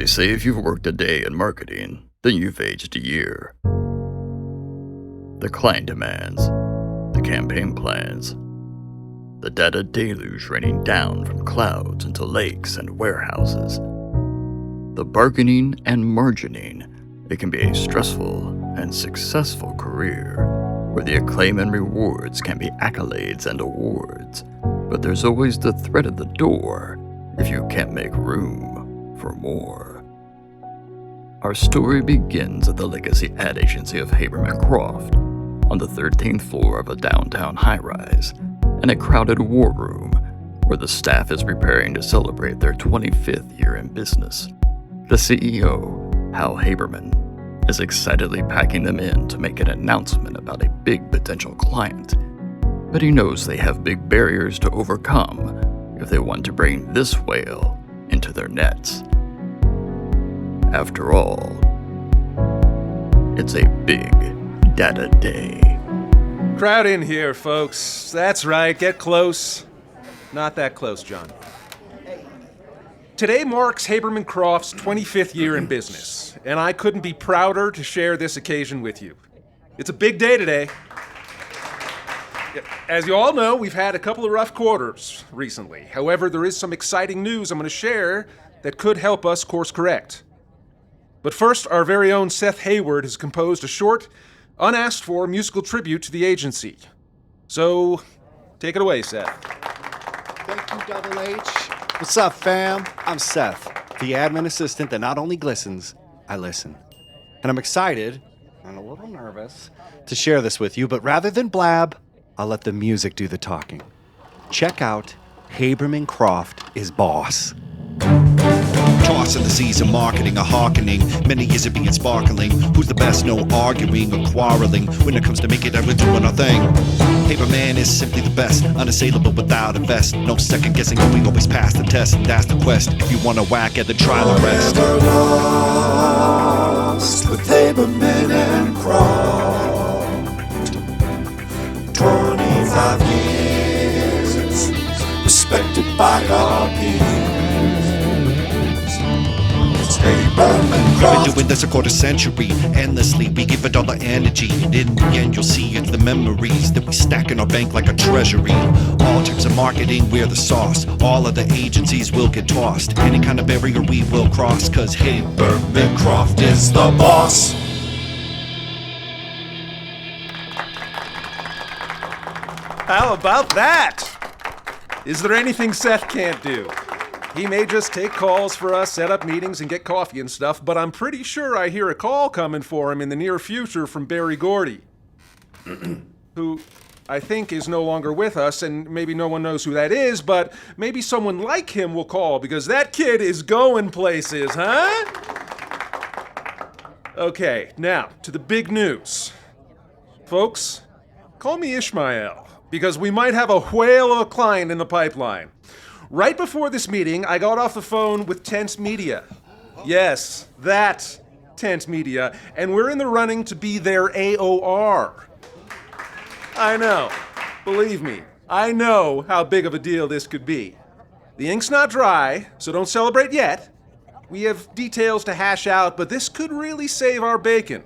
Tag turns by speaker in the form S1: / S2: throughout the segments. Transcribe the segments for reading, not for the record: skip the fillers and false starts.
S1: say if you've worked a day in marketing, then you've aged a year. The client demands, the campaign plans, the data deluge raining down from clouds into lakes and warehouses. The bargaining and margining, it can be a stressful and successful career, where the acclaim and rewards can be accolades and awards, but there's always the threat at the door if you can't make room for more. Our story begins at the legacy ad agency of Habermann Croft, on the 13th floor of a downtown high-rise, in a crowded war room where the staff is preparing to celebrate their 25th year in business. The CEO, Hal Habermann, is excitedly packing them in to make an announcement about a big potential client, but he knows they have big barriers to overcome if they want to bring this whale into their nets. After all, it's a big data day.
S2: Crowd in here, folks. That's right, get close. Not that close, John. Today marks Habermann Croft's 25th year in business, and I couldn't be prouder to share this occasion with you. It's a big day today. As you all know, we've had a couple of rough quarters recently. However, there is some exciting news I'm going to share that could help us course correct. But first, our very own Seth Heyward has composed a short, unasked for musical tribute to the agency. So, take it away, Seth.
S3: Thank you, Double H. What's up, fam? I'm Seth, the admin assistant that not only glistens, I listen. And I'm excited, and a little nervous, to share this with you, but rather than blab, I'll let the music do the talking. Check out Habermann Croft is Boss.
S4: Tossing the seas of marketing, a hearkening. Many years of being sparkling. Who's the best? No arguing or quarreling. When it comes to make it, we're doing our thing. Habermann is simply the best, unassailable without a vest. No second guessing, we always pass the test, and that's the quest. If you want to whack at the trial and rest.
S5: Never lost with Habermann and Croft. 25 years, respected by our peers.
S4: We've been doing this a quarter century, endlessly. We give it all the energy, and in the end you'll see it's the memories that we stack in our bank like a treasury. All types of marketing, we're the sauce. All of the agencies will get tossed. Any kind of barrier we will cross, cause Habermann Croft is the boss.
S2: How about that? Is there anything Seth can't do? He may just take calls for us, set up meetings, and get coffee and stuff, but I'm pretty sure I hear a call coming for him in the near future from Barry Gordy, who I think is no longer with us, and maybe no one knows who that is, but maybe someone like him will call, because that kid is going places, huh? Okay, now, to the big news. Folks, call me Ishmael, because we might have a whale of a client in the pipeline. Right before this meeting, I got off the phone with Tent Media. Yes, that Tent Media, and we're in the running to be their AOR. I know, believe me, I know how big of a deal this could be. The ink's not dry, so don't celebrate yet. We have details to hash out, but this could really save our bacon.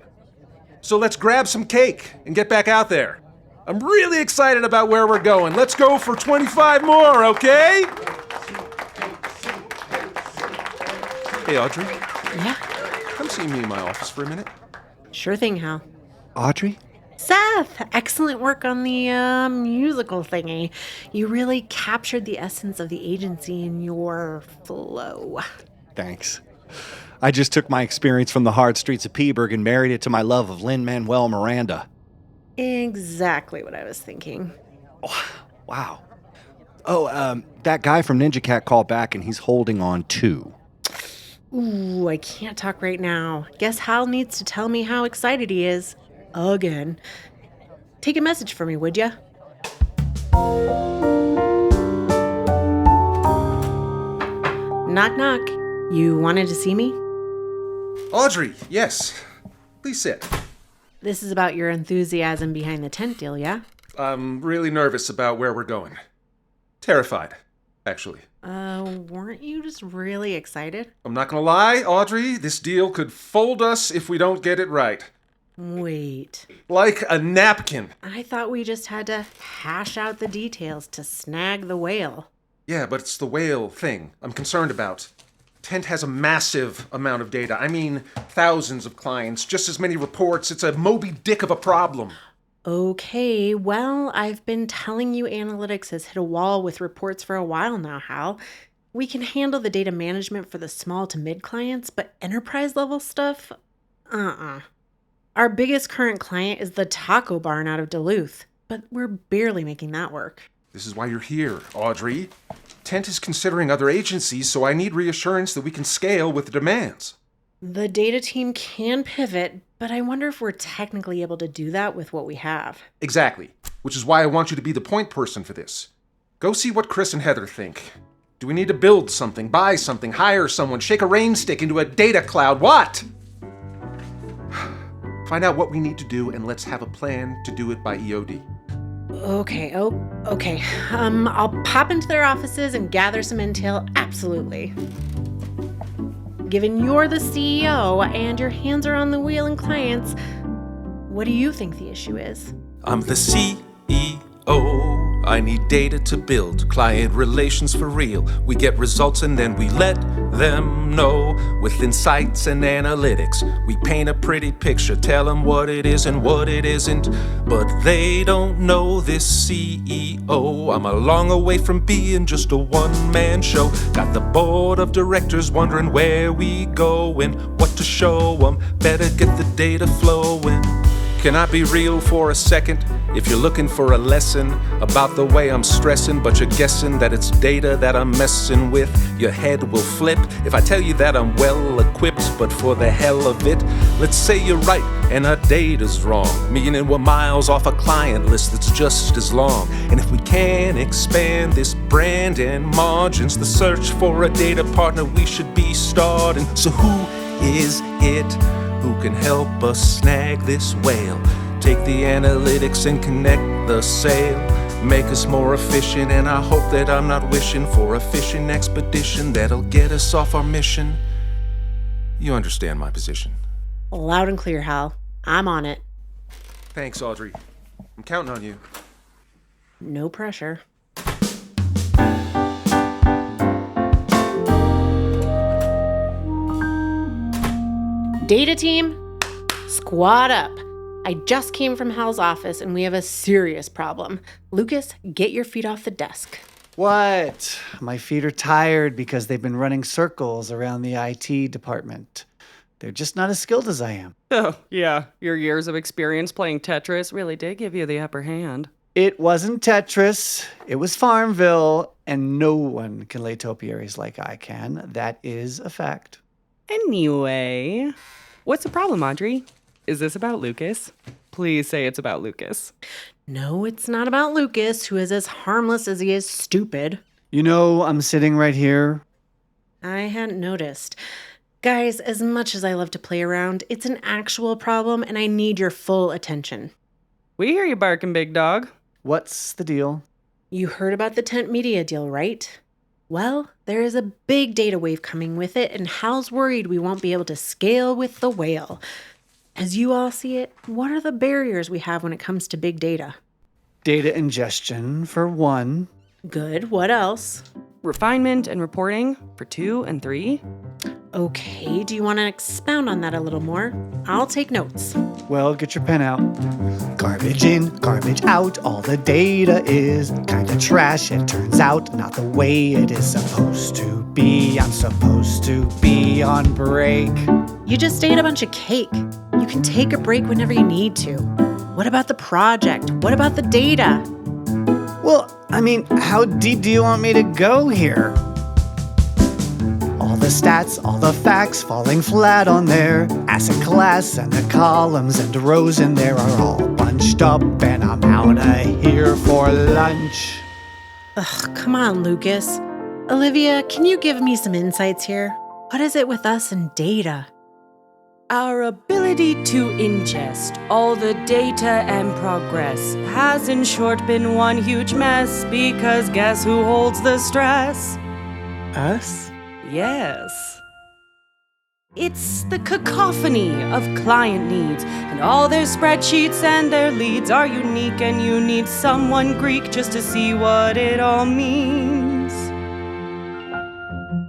S2: So let's grab some cake and get back out there. I'm really excited about where we're going. Let's go for 25 more, okay? Hey, Audrey.
S6: Yeah?
S2: Come see me in my office for a minute.
S6: Sure thing, Hal.
S3: Audrey?
S6: Seth, excellent work on the musical thingy. You really captured the essence of the agency in your flow.
S3: Thanks. I just took my experience from the hard streets of Peaburg and married it to my love of Lin-Manuel Miranda.
S6: Exactly what I was thinking.
S3: Oh, wow. Oh, that guy from NinjaCat called back and he's holding on too.
S6: Ooh, I can't talk right now. Guess Hal needs to tell me how excited he is. Again. Take a message for me, would ya? Knock, knock. You wanted to see me?
S2: Audrey, yes. Please sit.
S6: This is about your enthusiasm behind the tent deal, yeah?
S2: I'm really nervous about where we're going. Terrified, actually.
S6: Weren't you just really excited?
S2: I'm not gonna lie, Audrey, this deal could fold us if we don't get it right.
S6: Wait.
S2: Like a napkin.
S6: I thought we just had to hash out the details to snag the whale.
S2: Yeah, but it's the whale thing I'm concerned about. Tent has a massive amount of data. I mean, thousands of clients, just as many reports. It's a Moby Dick of a problem.
S6: Okay, well, I've been telling you analytics has hit a wall with reports for a while now, Hal. We can handle the data management for the small to mid clients, but enterprise level stuff? Our biggest current client is the taco barn out of Duluth, but we're barely making that work.
S2: This is why you're here, Audrey. Tent is considering other agencies, so I need reassurance that we can scale with the demands.
S6: The data team can pivot, but I wonder if we're technically able to do that with what we have.
S2: Exactly, which is why I want you to be the point person for this. Go see what Chris and Heather think. Do we need to build something, buy something, hire someone, shake a rain stick into a data cloud? What? Find out what we need to do, and let's have a plan to do it by EOD.
S6: Okay. I'll pop into their offices and gather some intel, absolutely. Given you're the CEO and your hands are on the wheel in clients, what do you think the issue is?
S2: I'm the CEO. I need data to build client relations for real. We get results and then we let them know. With insights and analytics, we paint a pretty picture, tell them what it is and what it isn't. But they don't know this CEO. I'm a long way from being just a one-man show. Got the board of directors wondering where we go and what to show them. Better get the data flowing. Can I be real for a second? If you're looking for a lesson about the way I'm stressing, but you're guessing that it's data that I'm messing with, your head will flip if I tell you that I'm well equipped, but for the hell of it, let's say you're right and our data's wrong, meaning we're miles off a client list that's just as long. And if we can expand this brand and margins, the search for a data partner we should be starting. So who is it who can help us snag this whale? Take the analytics and connect the sail. Make us more efficient, and I hope that I'm not wishing for a fishing expedition that'll get us off our mission. You understand my position.
S6: Loud and clear, Hal. I'm on it.
S2: Thanks, Audrey. I'm counting on you.
S6: No pressure. Data team, squad up. I just came from Hal's office and we have a serious problem. Lucas, get your feet off the desk.
S3: What? My feet are tired because they've been running circles around the IT department. They're just not as skilled as I am.
S7: Oh, yeah. Your years of experience playing Tetris really did give you the upper hand.
S3: It wasn't Tetris. It was Farmville, and no one can lay topiaries like I can. That is a fact.
S7: Anyway, what's the problem, Audrey? Is this about Lucas? Please say it's about Lucas.
S6: No, it's not about Lucas, who is as harmless as he is stupid.
S3: You know, I'm sitting right here.
S6: I hadn't noticed. Guys, as much as I love to play around, it's an actual problem and I need your full attention.
S7: We hear you barking, big dog.
S3: What's the deal?
S6: You heard about the Tent Media deal, right? Well, there is a big data wave coming with it, and Hal's worried we won't be able to scale with the whale. As you all see it, what are the barriers we have when it comes to big data?
S3: Data ingestion, for one.
S6: Good. What else?
S7: Refinement and reporting for 2 and 3.
S6: Okay, do you want to expound on that a little more? I'll take notes.
S3: Well, get your pen out. Garbage in, garbage out, all the data is kinda trash, it turns out. Not the way it is supposed to be. I'm supposed to be on break.
S6: You just ate a bunch of cake. You can take a break whenever you need to. What about the project? What about the data?
S3: Well, I mean, how deep do you want me to go here? All the stats, all the facts falling flat on there. Asset class and the columns and rows in there are all bunched up, and I'm outta here for lunch.
S6: Ugh, come on, Lucas. Olivia, can you give me some insights here? What is it with us and data?
S8: Our ability to ingest all the data and progress has in short been one huge mess, because guess who holds the stress?
S6: Us?
S8: Yes. It's the cacophony of client needs, and all their spreadsheets and their leads are unique, and you need someone Greek just to see what it all means.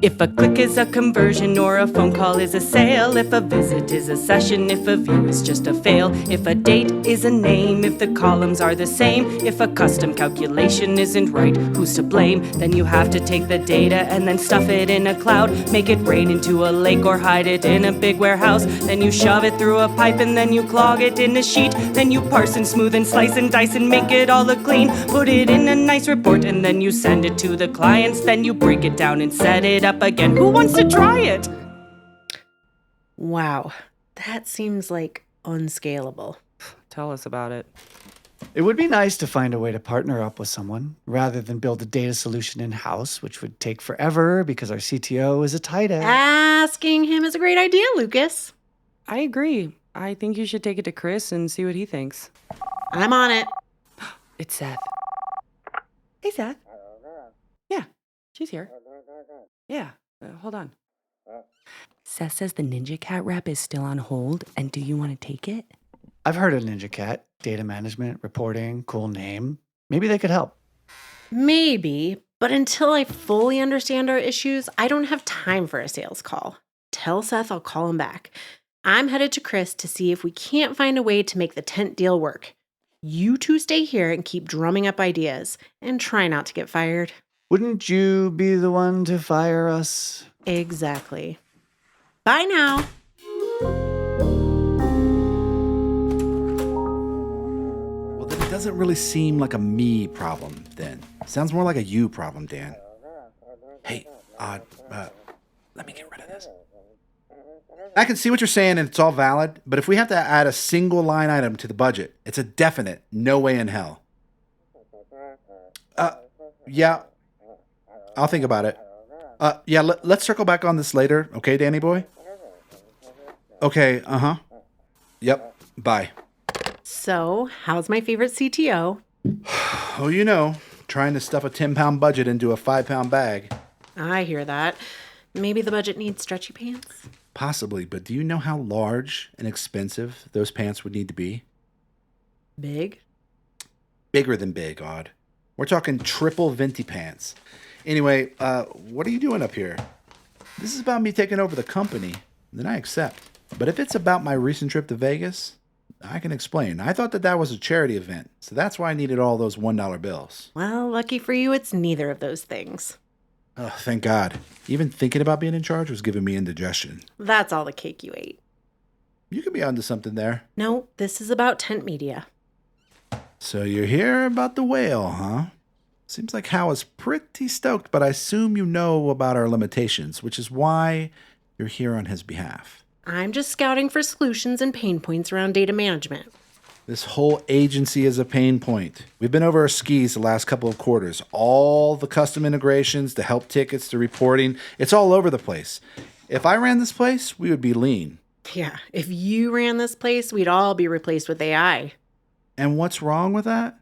S8: If a click is a conversion or a phone call is a sale, if a visit is a session, if a view is just a fail, if a date is a name, if the columns are the same, if a custom calculation isn't right, who's to blame? Then you have to take the data and then stuff it in a cloud, make it rain into a lake or hide it in a big warehouse. Then you shove it through a pipe and then you clog it in a sheet. Then you parse and smooth and slice and dice and make it all look clean. Put it in a nice report and then you send it to the clients. Then you break it down and set it up again. Who wants to try it?
S6: Wow, that seems like unscalable.
S7: Tell us about it.
S3: It would be nice to find a way to partner up with someone rather than build a data solution in-house, which would take forever because our CTO is a tight end.
S6: Asking him is a great idea, Lucas.
S7: I agree. I think you should take it to Chris and see what he thinks.
S6: I'm on it.
S7: It's Seth. Hey, Seth. Yeah, she's here. Yeah, hold on. Seth says the NinjaCat rep is still on hold, and do you want to take it?
S3: I've heard of NinjaCat, data management, reporting, cool name. Maybe they could help.
S6: Maybe, but until I fully understand our issues, I don't have time for a sales call. Tell Seth I'll call him back. I'm headed to Chris to see if we can't find a way to make the tent deal work. You two stay here and keep drumming up ideas, and try not to get fired.
S3: Wouldn't you be the one to fire us?
S6: Exactly. Bye now.
S9: Well, then it doesn't really seem like a me problem, then. Sounds more like a you problem, Dan. Hey, let me get rid of this. I can see what you're saying, and it's all valid, but if we have to add a single line item to the budget, it's a definite no way in hell. Yeah, I'll think about it. Let's circle back on this later, okay, Danny boy? Okay, Yep, bye.
S6: So, how's my favorite CTO?
S9: Oh, you know, trying to stuff a 10-pound budget into a 5-pound bag.
S6: I hear that. Maybe the budget needs stretchy pants?
S9: Possibly, but do you know how large and expensive those pants would need to be?
S6: Big?
S9: Bigger than big, Aud. We're talking triple venti pants. Anyway, what are you doing up here? This is about me taking over the company, then I accept. But if it's about my recent trip to Vegas, I can explain. I thought that was a charity event, so that's why I needed all those $1 bills.
S6: Well, lucky for you, it's neither of those things.
S9: Oh, thank God. Even thinking about being in charge was giving me indigestion.
S6: That's all the cake you ate.
S9: You could be onto something there.
S6: No, this is about tent media.
S9: So you're here about the whale, huh? Seems like Hal is pretty stoked, but I assume you know about our limitations, which is why you're here on his behalf.
S6: I'm just scouting for solutions and pain points around data management.
S9: This whole agency is a pain point. We've been over our skis the last couple of quarters. All the custom integrations, the help tickets, the reporting, it's all over the place. If I ran this place, we would be lean.
S6: Yeah, if you ran this place, we'd all be replaced with AI.
S9: And what's wrong with that?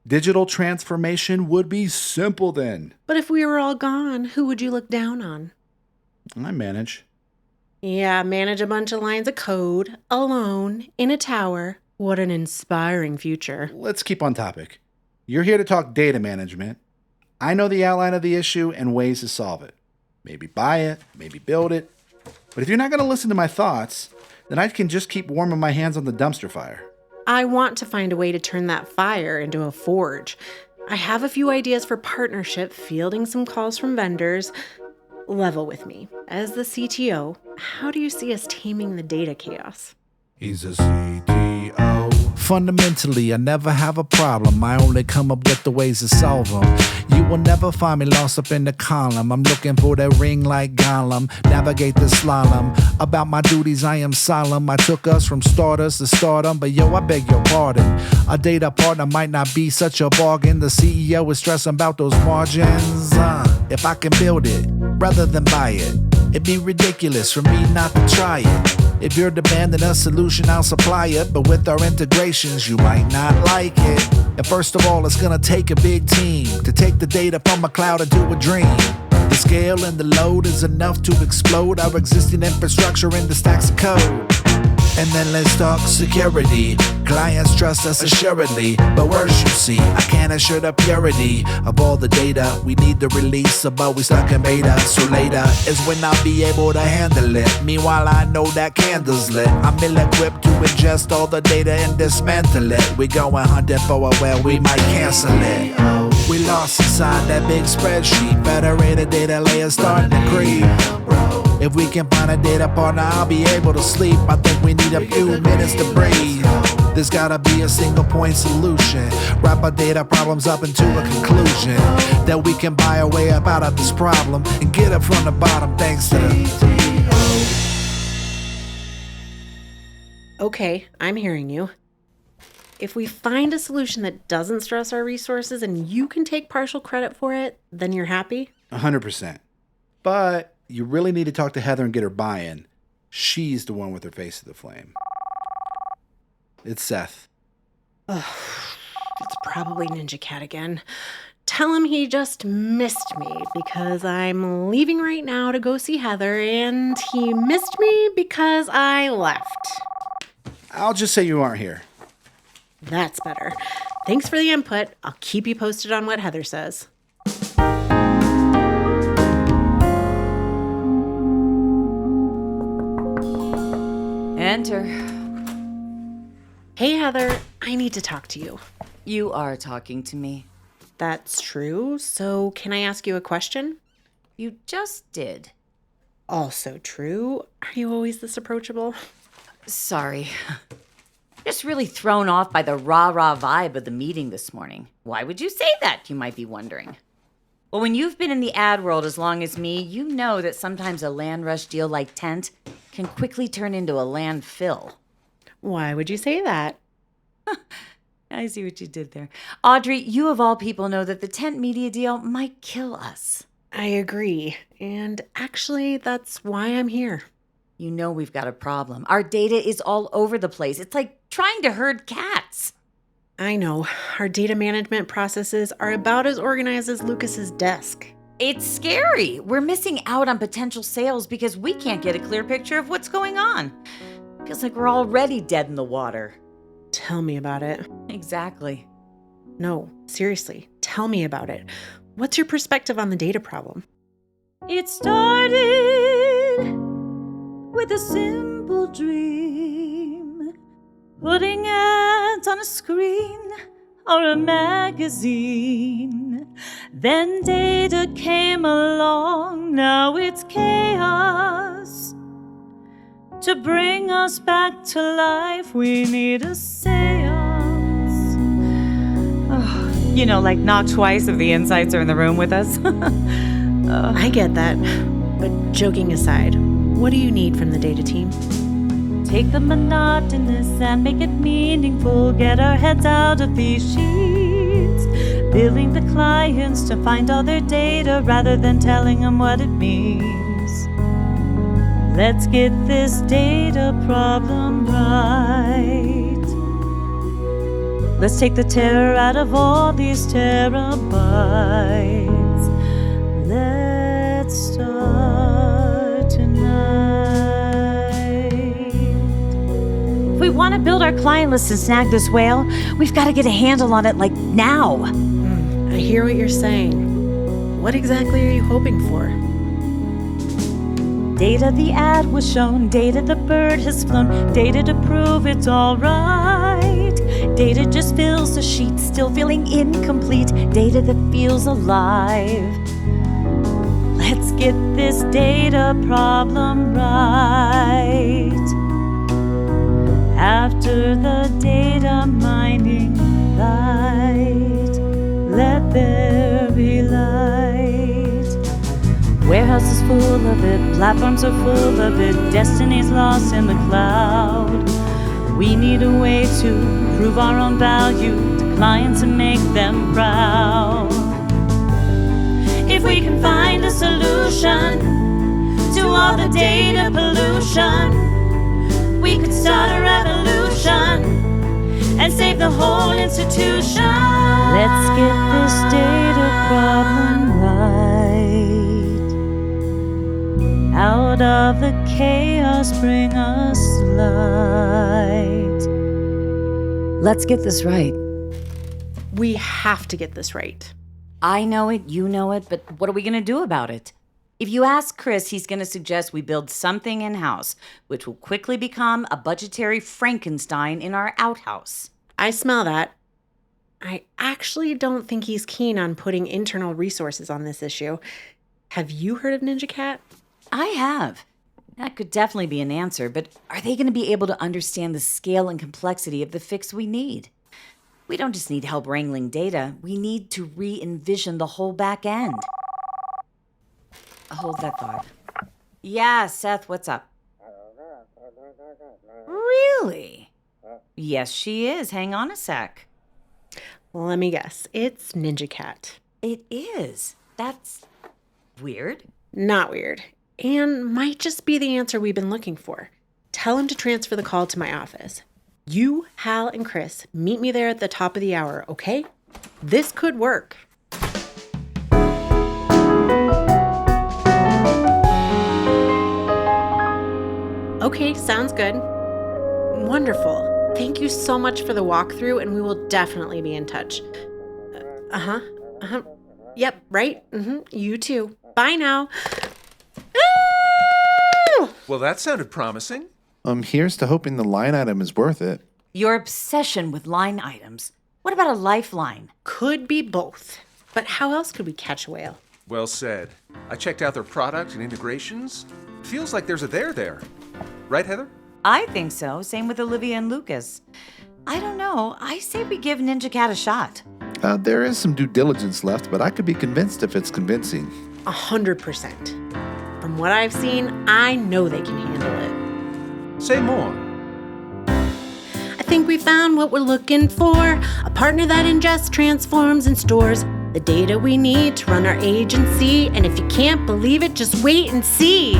S9: Digital transformation would be simple then.
S6: But if we were all gone, who would you look down on?
S9: I manage.
S6: Yeah, manage a bunch of lines of code, alone, in a tower. What an inspiring future.
S9: Let's keep on topic. You're here to talk data management. I know the outline of the issue and ways to solve it. Maybe buy it, maybe build it. But if you're not going to listen to my thoughts, then I can just keep warming my hands on the dumpster fire.
S6: I want to find a way to turn that fire into a forge. I have a few ideas for partnership, fielding some calls from vendors. Level with me. As the CTO, how do you see us taming the data chaos?
S5: He's a CTO.
S10: Fundamentally, I never have a problem. I only come up with the ways to solve them. You will never find me lost up in the column. I'm looking for that ring like Gollum. Navigate the slalom. About my duties, I am solemn. I took us from starters to stardom. But yo, I beg your pardon. A data partner might not be such a bargain. The CEO is stressing about those margins. If I can build it rather than buy it, it'd be ridiculous for me not to try it. If you're demanding a solution, I'll supply it. But with our integrations, you might not like it. And first of all, it's gonna take a big team to take the data from a cloud into a dream. The scale and the load is enough to explode our existing infrastructure into stacks of code. And then let's talk security. Clients trust us assuredly, but worse you see, I can't assure the purity of all the data we need to release, but we stuck in beta. So later is when I'll be able to handle it. Meanwhile I know that candle's lit. I'm ill-equipped to ingest all the data and dismantle it. We going hunting for a well, we might cancel it. We lost inside that big spreadsheet. Federated data layers starting to creep. If we can find a data partner, I'll be able to sleep. I think we need a few minutes to breathe. There's gotta be a single point solution. Wrap our data problems up into a conclusion. That we can buy our way up out of this problem and get up from the bottom thanks to
S6: Okay, I'm hearing you. If we find a solution that doesn't stress our resources and you can take partial credit for it, then you're happy?
S9: 100%. But you really need to talk to Heather and get her buy-in. She's the one with her face to the flame. It's Seth.
S6: Ugh, it's probably NinjaCat again. Tell him he just missed me because I'm leaving right now to go see Heather, and he missed me because I left.
S9: I'll just say you aren't here.
S6: That's better. Thanks for the input. I'll keep you posted on what Heather says.
S11: Enter.
S6: Hey, Heather. I need to talk to you.
S11: You are talking to me.
S6: That's true. So can I ask you a question?
S11: You just did.
S6: Also true. Are you always this approachable?
S11: Sorry. Just really thrown off by the rah-rah vibe of the meeting this morning. Why would you say that, you might be wondering? Well, when you've been in the ad world as long as me, you know that sometimes a land rush deal like Tent can quickly turn into a landfill.
S6: Why would you say that?
S11: I see what you did there. Audrey, you of all people know that the Tent media deal might kill us.
S6: I agree. And actually, that's why I'm here.
S11: You know we've got a problem. Our data is all over the place. It's like trying to herd cats.
S6: I know. Our data management processes are about as organized as Lucas's desk.
S11: It's scary. We're missing out on potential sales because we can't get a clear picture of what's going on. Feels like we're already dead in the water.
S6: Tell me about it.
S11: Exactly.
S6: No, seriously, tell me about it. What's your perspective on the data problem?
S8: It started with a simple dream, putting ads on a screen or a magazine. Then data came along, now it's chaos. To bring us back to life, we need a seance.
S11: Oh, you know, like knock twice if the insights are in the room with us.
S6: I get that. But joking aside, what do you need from the data team?
S8: Take the monotonous and make it meaningful. Get our heads out of these sheets. Billing the clients to find all their data rather than telling them what it means. Let's get this data problem right. Let's take the terror out of all these terabytes. Let's start tonight. If we want to build our client list and snag this whale, we've got to get a handle on it like now.
S6: I hear what you're saying. What exactly are you hoping for?
S8: Data the ad was shown, data the bird has flown, data to prove it's all right. Data just fills the sheet, still feeling incomplete, data that feels alive. Let's get this data problem right. After the data mining light, let there be light. Warehouse is full of it, platforms are full of it, destiny's lost in the cloud. We need a way to prove our own value to clients and make them proud. If we can find a solution to all the data pollution, we could start a revolution and save the whole institution. Let's get this data problem right. Out of the chaos, bring us light.
S11: Let's get this right.
S6: We have to get this right.
S11: I know it, you know it, but what are we going to do about it? If you ask Chris, he's going to suggest we build something in-house, which will quickly become a budgetary Frankenstein in our outhouse.
S6: I smell that. I actually don't think he's keen on putting internal resources on this issue. Have you heard of NinjaCat?
S11: I have. That could definitely be an answer, but are they going to be able to understand the scale and complexity of the fix we need? We don't just need help wrangling data. We need to re-envision the whole back end. Hold that thought. Yeah, Seth, what's up? Really? Yes, she is. Hang on a sec.
S6: Well, let me guess. It's NinjaCat.
S11: It is. That's weird.
S6: Not weird. And might just be the answer we've been looking for. Tell him to transfer the call to my office. You, Hal, and Chris meet me there at the top of the hour, okay? This could work. Okay, sounds good. Wonderful. Thank you so much for the walkthrough, and we will definitely be in touch. Yep, right? You too. Bye now.
S2: Well, that sounded promising.
S9: Here's to hoping the line item is worth it.
S11: Your obsession with line items. What about a lifeline?
S6: Could be both. But how else could we catch a whale?
S2: Well said. I checked out their product and integrations. Feels like there's a there. Right, Heather?
S11: I think so. Same with Olivia and Lucas. I don't know. I say we give NinjaCat a shot.
S9: There is some due diligence left, but I could be convinced if it's convincing.
S6: 100%. From what I've seen, I know they can handle it.
S2: Say more.
S6: I think we found what we're looking for. A partner that ingests, transforms, and stores the data we need to run our agency. And if you can't believe it, just wait and see.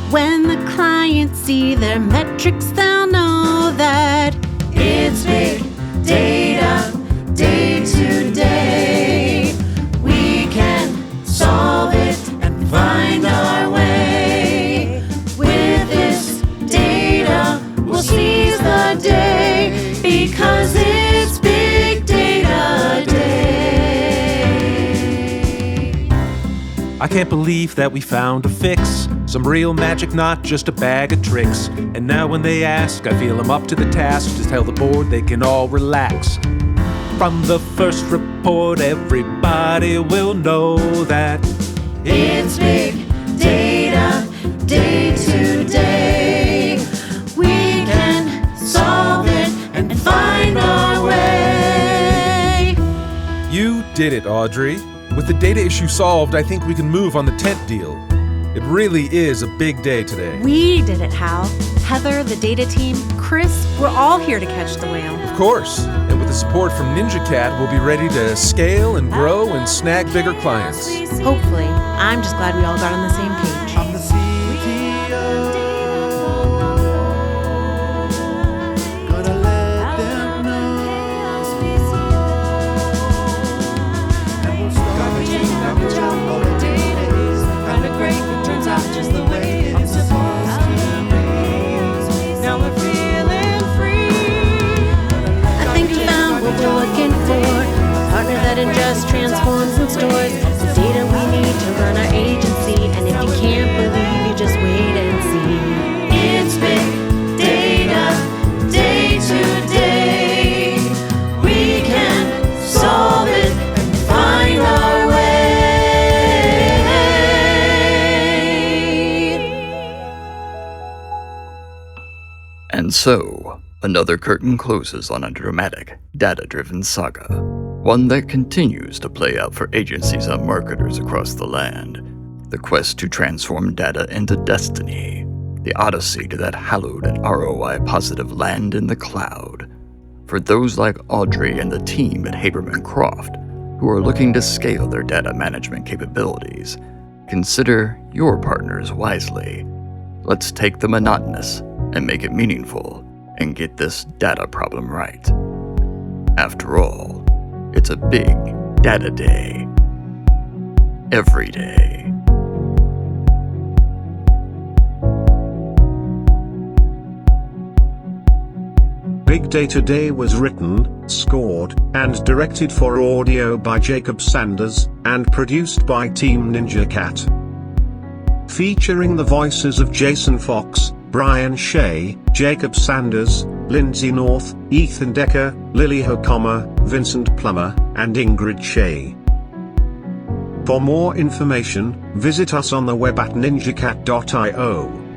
S6: When the clients see their metrics, they'll know that it's big data, day to day. We can solve it and find our way. With this data, we'll seize the day, because it's big data day.
S2: I can't believe that we found a fix. Some real magic, not just a bag of tricks. And now when they ask, I feel I'm up to the task to tell the board they can all relax. From the first report, everybody will know that
S5: it's big data, day to day. We can solve it and find our way.
S2: You did it, Audrey. With the data issue solved, I think we can move on the tent deal. It really is a big day today.
S6: We did it, Hal. Heather, the data team, Chris, we're all here to catch the whale.
S2: Of course. And with the support from NinjaCat, we'll be ready to scale and grow and snag bigger clients.
S6: Hopefully. I'm just glad we all got on the same page.
S5: I'm the CTO. Gonna let them know. And we'll start garbage out all the data is kinda great. It turns out just the way it is supposed to be. Now we're feeling free.
S6: I think we found what we're looking for. A partner that ingests, transforms, and stores the data we need to run our agency. And if you can't believe, you just wait and see.
S5: It's big data, day to day. We can solve it and find our way.
S1: And so, another curtain closes on a dramatic, data-driven saga. One that continues to play out for agencies and marketers across the land. The quest to transform data into destiny. The odyssey to that hallowed and ROI-positive land in the cloud. For those like Audrey and the team at Habermann Croft, who are looking to scale their data management capabilities, consider your partners wisely. Let's take the monotonous and make it meaningful, and get this data problem right. After all, it's a big data day. Every day.
S12: Big Day Today was written, scored, and directed for audio by Jacob Sanders, and produced by Team NinjaCat. Featuring the voices of Jason Fox, Brian Shea, Jacob Sanders, Lindsay North, Ethan Decker, Lilli Hokama, Vincent Plummer, and Ingrid Shea. For more information, visit us on the web at ninjacat.io.